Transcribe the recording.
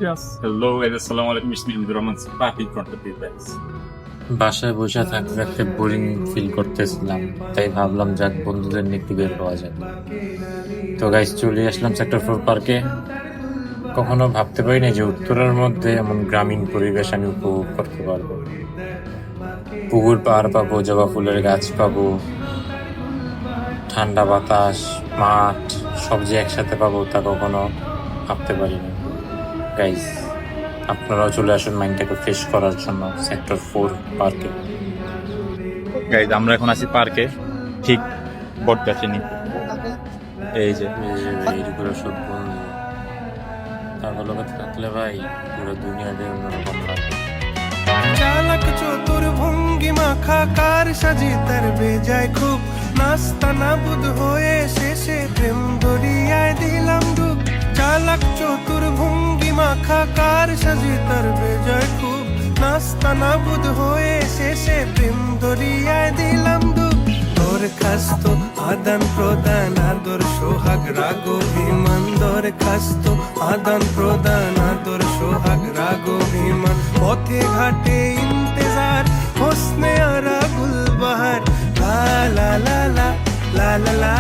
Hello, assalamu alaikum. Bismillahir Rahmanir Rahim. Back in front of you guys. বাসায় বসে থাকতে থাকতে বোরিং ফিল করতেছিলাম, তাই ভাবলাম যাক বন্ধুদের নিয়ে একটু বের হওয়া যাক। তো গাইস চলে আসলাম সেক্টর 4 পার্কে। কখনো ভাবতে পারি না যে উত্তরার মধ্যে এমন গ্রামীণ পরিবেশ আমি উপভোগ করতে পারবো। পুকুর পাড় পাবো, জবা ফুলের গাছ পাবো, ঠান্ডা বাতাস, মাঠ সব যে একসাথে পাবো তা কখনো ভাবতে পারিনি। গাইস আপনারাও চলে আসুন মাইন্ডটাকে ফ্রেশ করার জন্য সেক্টর 4 পার্কে। গাইজ আমরা এখন আছি পার্কে, ঠিক বটগাছে নি। এই যে এইগুলো সব বন্ধু, তাগুলো থাকলে ভাই পুরো দুনিয়াতে অন্যরকম লাগে। চালাক চতুর ভঙ্গি মাখা কার সাজি তার বেজায় খুব নাস্তা নাবুদ হয়ে শেষে প্রেম দরিয়ায় দিলাম ডুব। চালাক চতুর ভঙ্গি মাখা কার সাজি তার বেজায় খুব নাস্তা নাবুদ হয়ে শেষে প্রেম দরিয়ায় দিলাম ডুব। দরখাস্ত আদান প্রদান আদর সোহাগ রাগ অভিমান, দরখাস্ত আদান প্রদান আদর সোহাগ রাগ অভিমান। পথে ঘাটে ইন্তেজার হোসনে আরা গুলবাহার, লা লা লা লা লা লা লা